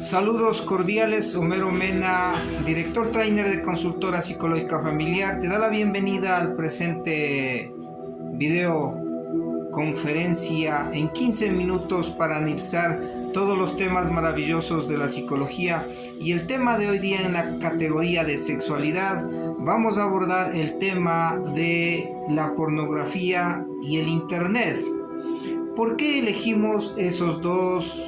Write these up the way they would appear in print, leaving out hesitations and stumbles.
Saludos cordiales, Homero Mena, director trainer de Consultora Psicológica Familiar, te da la bienvenida al presente video conferencia en 15 minutos para analizar todos los temas maravillosos de la psicología. Y el tema de hoy día, en la categoría de sexualidad, vamos a abordar el tema de la pornografía y el internet. ¿Por qué elegimos esos dos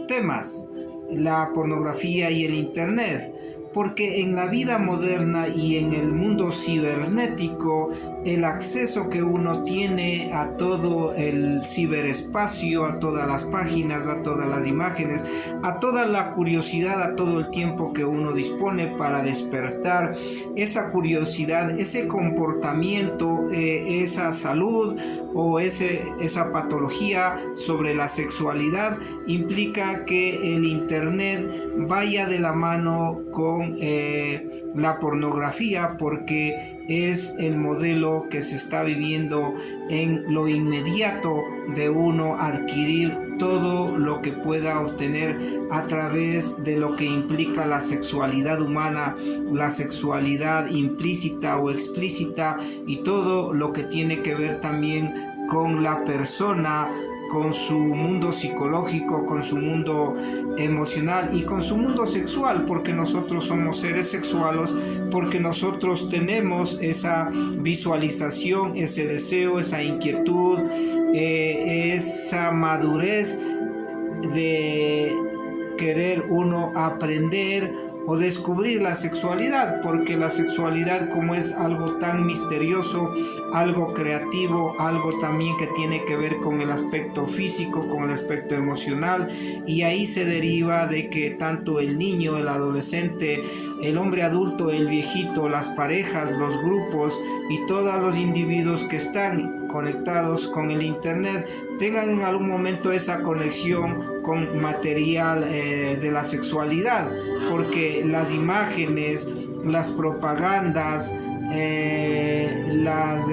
temas, la pornografía y el internet? Porque en la vida moderna y en el mundo cibernético, el acceso que uno tiene a todo el ciberespacio, a todas las páginas, a todas las imágenes, a toda la curiosidad, a todo el tiempo que uno dispone para despertar esa curiosidad, ese comportamiento, esa salud o esa patología sobre la sexualidad, implica que el internet vaya de la mano con la pornografía, porque es el modelo que se está viviendo en lo inmediato de uno adquirir todo lo que pueda obtener a través de lo que implica la sexualidad humana, la sexualidad implícita o explícita, y todo lo que tiene que ver también con la persona, con su mundo psicológico, con su mundo emocional y con su mundo sexual, porque nosotros somos seres sexuales, porque nosotros tenemos esa visualización, ese deseo, esa inquietud, esa madurez de querer uno aprender o descubrir la sexualidad, porque la sexualidad, como es algo tan misterioso, algo creativo, algo también que tiene que ver con el aspecto físico, con el aspecto emocional, y ahí se deriva de que tanto el niño, el adolescente, el hombre adulto, el viejito, las parejas, los grupos y todos los individuos que están conectados con el internet tengan en algún momento esa conexión con material de la sexualidad, porque las imágenes, las propagandas, las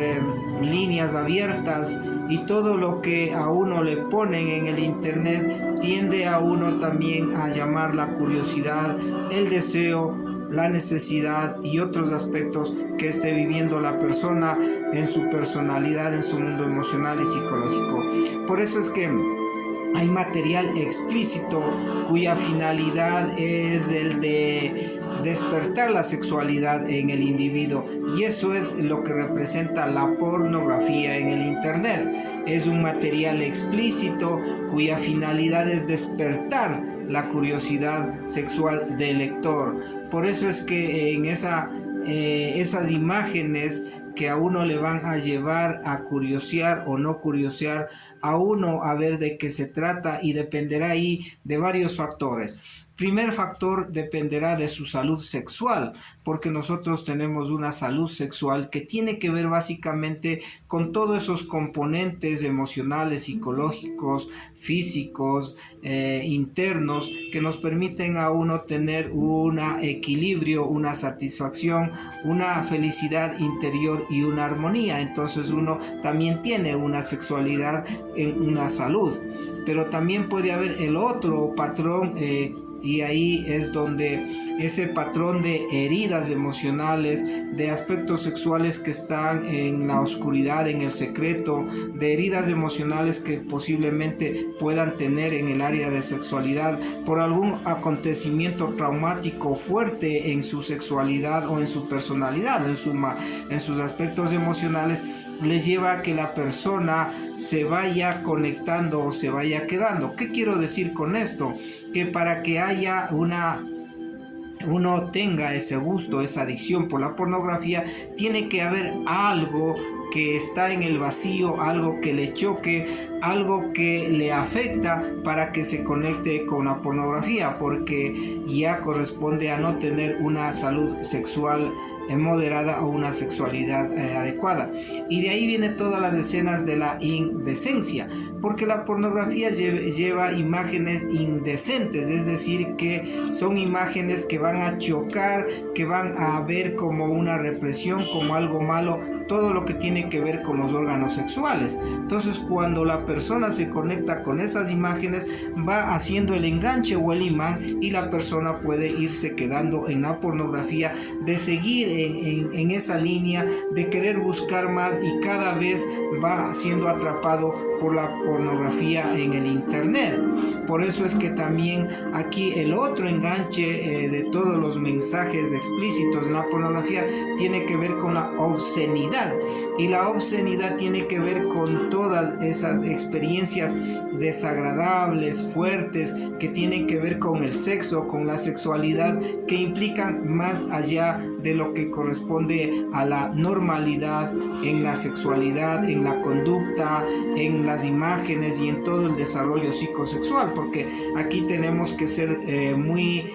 líneas abiertas y todo lo que a uno le ponen en el internet tiende a uno también a llamar la curiosidad, el deseo, la necesidad y otros aspectos que esté viviendo la persona en su personalidad, en su mundo emocional y psicológico. Por eso es que hay material explícito cuya finalidad es el de despertar la sexualidad en el individuo, y eso es lo que representa la pornografía en el internet. Es un material explícito cuya finalidad es despertar la curiosidad sexual del lector. Por eso es que en esas imágenes que a uno le van a llevar a curiosear o no curiosear, a uno a ver de qué se trata, y dependerá ahí de varios factores. Primer factor, dependerá de su salud sexual, porque nosotros tenemos una salud sexual que tiene que ver básicamente con todos esos componentes emocionales, psicológicos, físicos, internos, que nos permiten a uno tener un equilibrio, una satisfacción, una felicidad interior y una armonía. Entonces uno también tiene una sexualidad en una salud, pero también puede haber el otro patrón, y ahí es donde ese patrón de heridas emocionales, de aspectos sexuales que están en la oscuridad, en el secreto, de heridas emocionales que posiblemente puedan tener en el área de sexualidad por algún acontecimiento traumático fuerte en su sexualidad o en su personalad, en sus aspectos emocionales, les lleva a que la persona se vaya conectando o se vaya quedando. ¿Qué quiero decir con esto? Que para que haya uno tenga ese gusto, esa adicción por la pornografía, tiene que haber algo que está en el vacío, algo que le choque, algo que le afecta para que se conecte con la pornografía, porque ya corresponde a no tener una salud sexual moderada o una sexualidad adecuada. Y de ahí vienen todas las escenas de la indecencia, porque la pornografía lleva imágenes indecentes, es decir, que son imágenes que van a chocar, que van a ver como una represión, como algo malo, todo lo que tiene que ver con los órganos sexuales. Entonces, cuando la persona se conecta con esas imágenes, va haciendo el enganche o el imán, y la persona puede irse quedando en la pornografía, de seguir en esa línea, de querer buscar más, y cada vez va siendo atrapado por la pornografía en el internet. Por eso es que también aquí el otro enganche de todos los mensajes explícitos en la pornografía tiene que ver con la obscenidad, y la obscenidad tiene que ver con todas esas experiencias desagradables, fuertes, que tienen que ver con el sexo, con la sexualidad, que implican más allá de lo que corresponde a la normalidad en la sexualidad, en la conducta, en las imágenes y en todo el desarrollo psicosexual, porque aquí tenemos que ser muy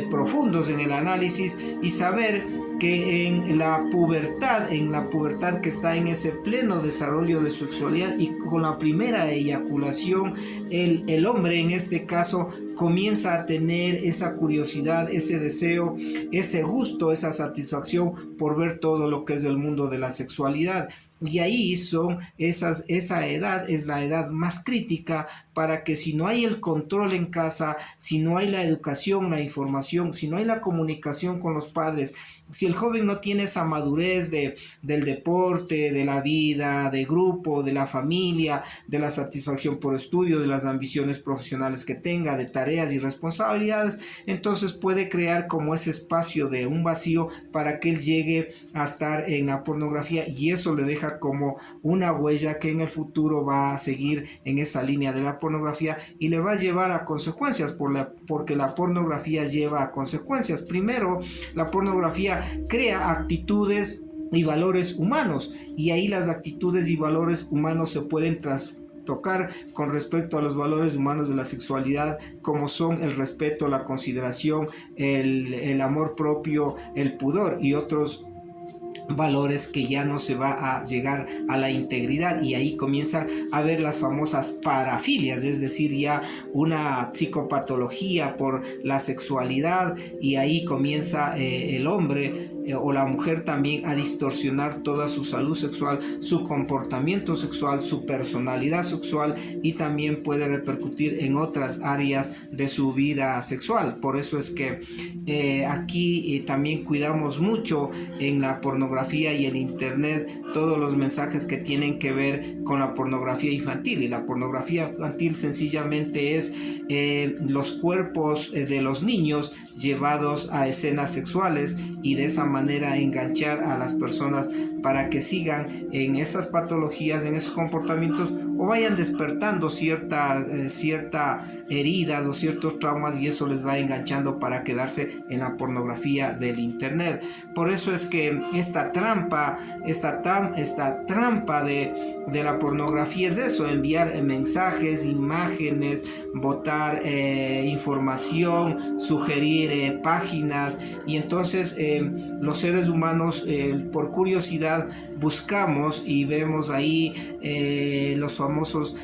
profundos en el análisis y saber que en la pubertad que está en ese pleno desarrollo de sexualidad, y con la primera eyaculación, el hombre en este caso comienza a tener esa curiosidad, ese deseo, ese gusto, esa satisfacción por ver todo lo que es el mundo de la sexualidad. Y ahí esa edad es la edad más crítica, para que si no hay el control en casa, si no hay la educación, la información, si no hay la comunicación con los padres, si el joven no tiene esa madurez del deporte, de la vida, de grupo, de la familia, de la satisfacción por estudio, de las ambiciones profesionales que tenga, de tareas y responsabilidades, entonces puede crear como ese espacio de un vacío para que él llegue a estar en la pornografía, y eso le deja como una huella que en el futuro va a seguir en esa línea de la pornografía, y le va a llevar a consecuencias, porque la pornografía lleva a consecuencias. Primero, la pornografía crea actitudes y valores humanos, y ahí las actitudes y valores humanos se pueden tocar con respecto a los valores humanos de la sexualidad, como son el respeto, la consideración, el amor propio, el pudor y otros valores que ya no se va a llegar a la integridad, y ahí comienza a ver las famosas parafilias, es decir, ya una psicopatología por la sexualidad, y ahí comienza el hombre o la mujer también a distorsionar toda su salud sexual, su comportamiento sexual, su personalidad sexual, y también puede repercutir en otras áreas de su vida sexual. Por eso es que aquí también cuidamos mucho en la pornografía y el internet todos los mensajes que tienen que ver con la pornografía infantil, y la pornografía infantil sencillamente es los cuerpos de los niños llevados a escenas sexuales, y de esa manera enganchar a las personas para que sigan en esas patologías, en esos comportamientos, o vayan despertando ciertas heridas o ciertos traumas, y eso les va enganchando para quedarse en la pornografía del internet. Por eso es que esta trampa de la pornografía es eso: enviar mensajes, imágenes, botar información, sugerir páginas, y entonces los seres humanos por curiosidad buscamos y vemos ahí los famosos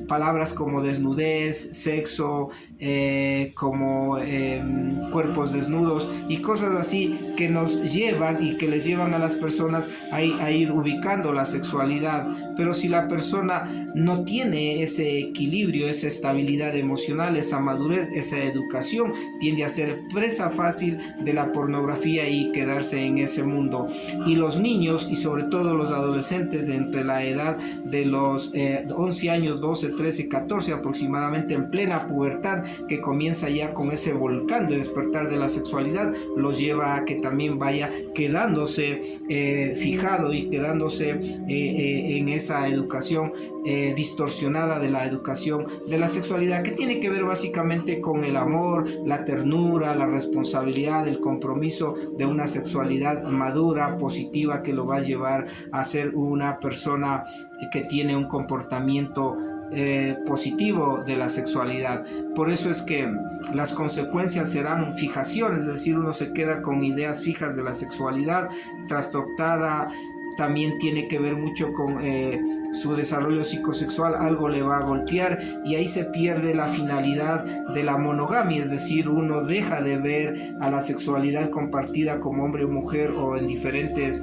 palabras como desnudez, sexo, como cuerpos desnudos y cosas así, que nos llevan y que les llevan a las personas a ir ubicando la sexualidad. Pero si la persona no tiene ese equilibrio, esa estabilidad emocional, esa madurez, esa educación, tiende a ser presa fácil de la pornografía y quedarse en ese mundo. Y los niños, y sobre todo los adolescentes entre la edad de los 11 años, 12, 13, 14 aproximadamente, en plena pubertad, que comienza ya con ese volcán de despertar de la sexualidad, los lleva a que también vaya quedándose fijado y quedándose en esa educación distorsionada de la educación de la sexualidad, que tiene que ver básicamente con el amor, la ternura, la responsabilidad, el compromiso de una sexualidad madura, positiva, que lo va a llevar a ser una persona que tiene un comportamiento positivo de la sexualidad. Por eso es que las consecuencias serán fijaciones, es decir, uno se queda con ideas fijas de la sexualidad trastocada. También tiene que ver mucho con su desarrollo psicosexual, algo le va a golpear, y ahí se pierde la finalidad de la monogamia, es decir, uno deja de ver a la sexualidad compartida como hombre o mujer, o en diferentes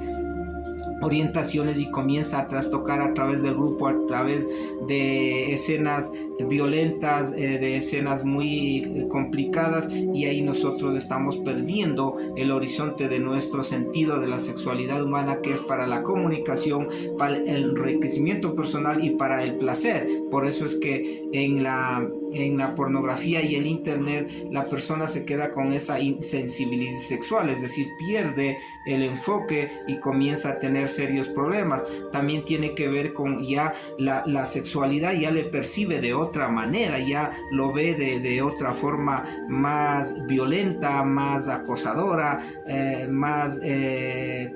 orientaciones y comienza a trastocar a través del grupo, a través de escenas violentas, de escenas muy complicadas, y ahí nosotros estamos perdiendo el horizonte de nuestro sentido de la sexualidad humana, que es para la comunicación, para el enriquecimiento personal y para el placer. Por eso es que en la pornografía y el internet la persona se queda con esa insensibilidad sexual, es decir, pierde el enfoque y comienza a tener serios problemas. También tiene que ver con ya la sexualidad, ya le percibe de otra manera, ya lo ve de otra forma más violenta, más acosadora, más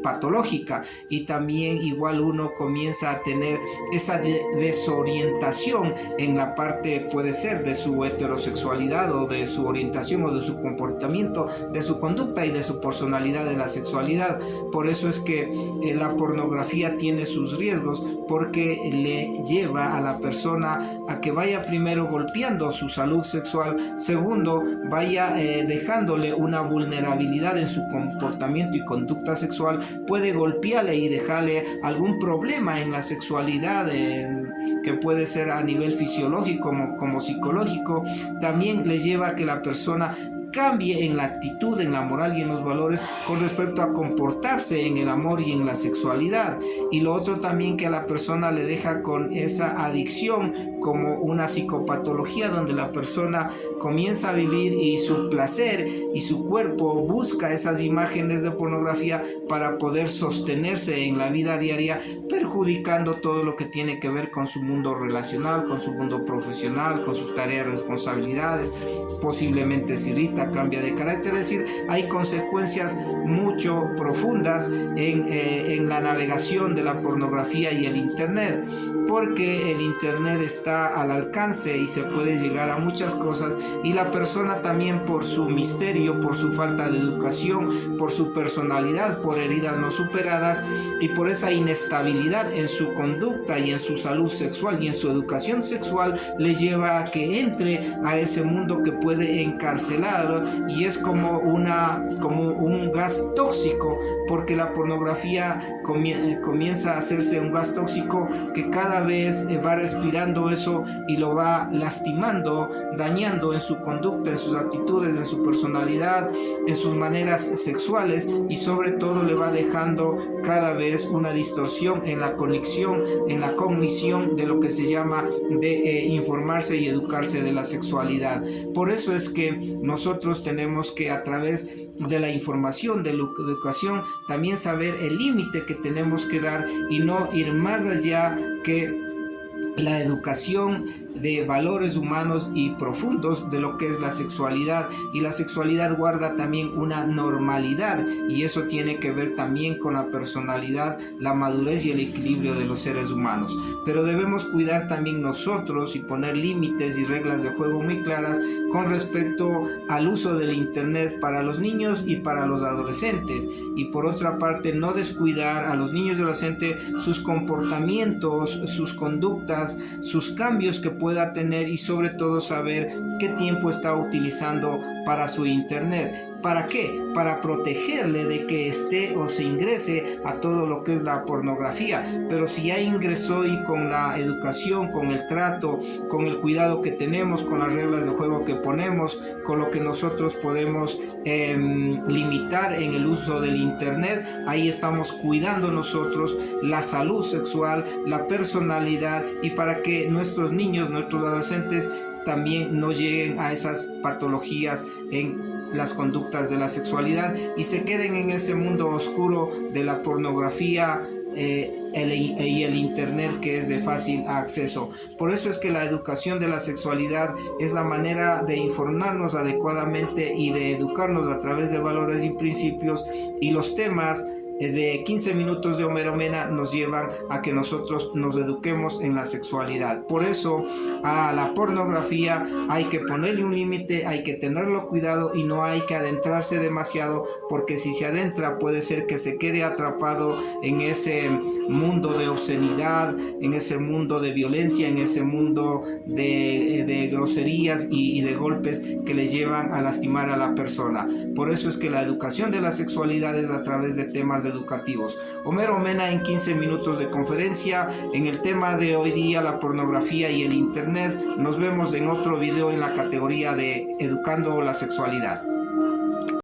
patológica, y también igual uno comienza a tener esa desorientación en la parte, puede ser, de su heterosexualidad o de su orientación o de su comportamiento, de su conducta y de su personalidad de la sexualidad. Por eso es que la pornografía tiene sus riesgos, porque le lleva a la persona a que vaya primero golpeando su salud sexual, segundo vaya dejándole una vulnerabilidad en su comportamiento y conducta sexual, puede golpearle y dejarle algún problema en la sexualidad, que puede ser a nivel fisiológico como psicológico. También le lleva a que la persona cambie en la actitud, en la moral y en los valores con respecto a comportarse en el amor y en la sexualidad. Y lo otro también, que a la persona le deja con esa adicción como una psicopatología, donde la persona comienza a vivir y su placer y su cuerpo busca esas imágenes de pornografía para poder sostenerse en la vida diaria, perjudicando todo lo que tiene que ver con su mundo relacional, con su mundo profesional, con sus tareas, responsabilidades. Posiblemente se irrita, cambia de carácter, es decir, hay consecuencias mucho profundas en la navegación de la pornografía y el internet, porque el internet está al alcance y se puede llegar a muchas cosas, y la persona también, por su misterio, por su falta de educación, por su personalidad, por heridas no superadas y por esa inestabilidad en su conducta y en su salud sexual y en su educación sexual, le lleva a que entre a ese mundo que puede encarcelar, y es como un gas tóxico, porque la pornografía comienza a hacerse un gas tóxico que cada vez va respirando eso y lo va lastimando, dañando en su conducta, en sus actitudes, en su personalidad, en sus maneras sexuales, y sobre todo le va dejando cada vez una distorsión en la conexión, en la cognición de lo que se llama de informarse y educarse de la sexualidad. Por eso es que nosotros tenemos que, a través de la información, de la educación, también saber el límite que tenemos que dar y no ir más allá que la educación de valores humanos y profundos de lo que es la sexualidad. Y la sexualidad guarda también una normalidad, y eso tiene que ver también con la personalidad, la madurez y el equilibrio de los seres humanos. Pero debemos cuidar también nosotros y poner límites y reglas de juego muy claras con respecto al uso del internet para los niños y para los adolescentes, y por otra parte no descuidar a los niños y adolescentes sus comportamientos, sus conductas, sus cambios que pueda tener, y sobre todo saber qué tiempo está utilizando para su internet. ¿Para qué? Para protegerle de que esté o se ingrese a todo lo que es la pornografía. Pero si ya ingresó, y con la educación, con el trato, con el cuidado que tenemos, con las reglas de juego que ponemos, con lo que nosotros podemos limitar en el uso del internet, ahí estamos cuidando nosotros la salud sexual, la personalidad, y para que nuestros niños, nuestros adolescentes también no lleguen a esas patologías en las conductas de la sexualidad y se queden en ese mundo oscuro de la pornografía y el internet, que es de fácil acceso. Por eso es que la educación de la sexualidad es la manera de informarnos adecuadamente y de educarnos a través de valores y principios, y los temas de 15 minutos de Homero Mena nos llevan a que nosotros nos eduquemos en la sexualidad. Por eso a la pornografía hay que ponerle un límite, hay que tenerlo cuidado y no hay que adentrarse demasiado, porque si se adentra puede ser que se quede atrapado en ese mundo de obscenidad, en ese mundo de violencia, en ese mundo de groserías y de golpes que le llevan a lastimar a la persona. Por eso es que la educación de la sexualidad es a través de temas de educativos. Homero Mena en 15 minutos de conferencia en el tema de hoy día, la pornografía y el internet. Nos vemos en otro video en la categoría de Educando la Sexualidad.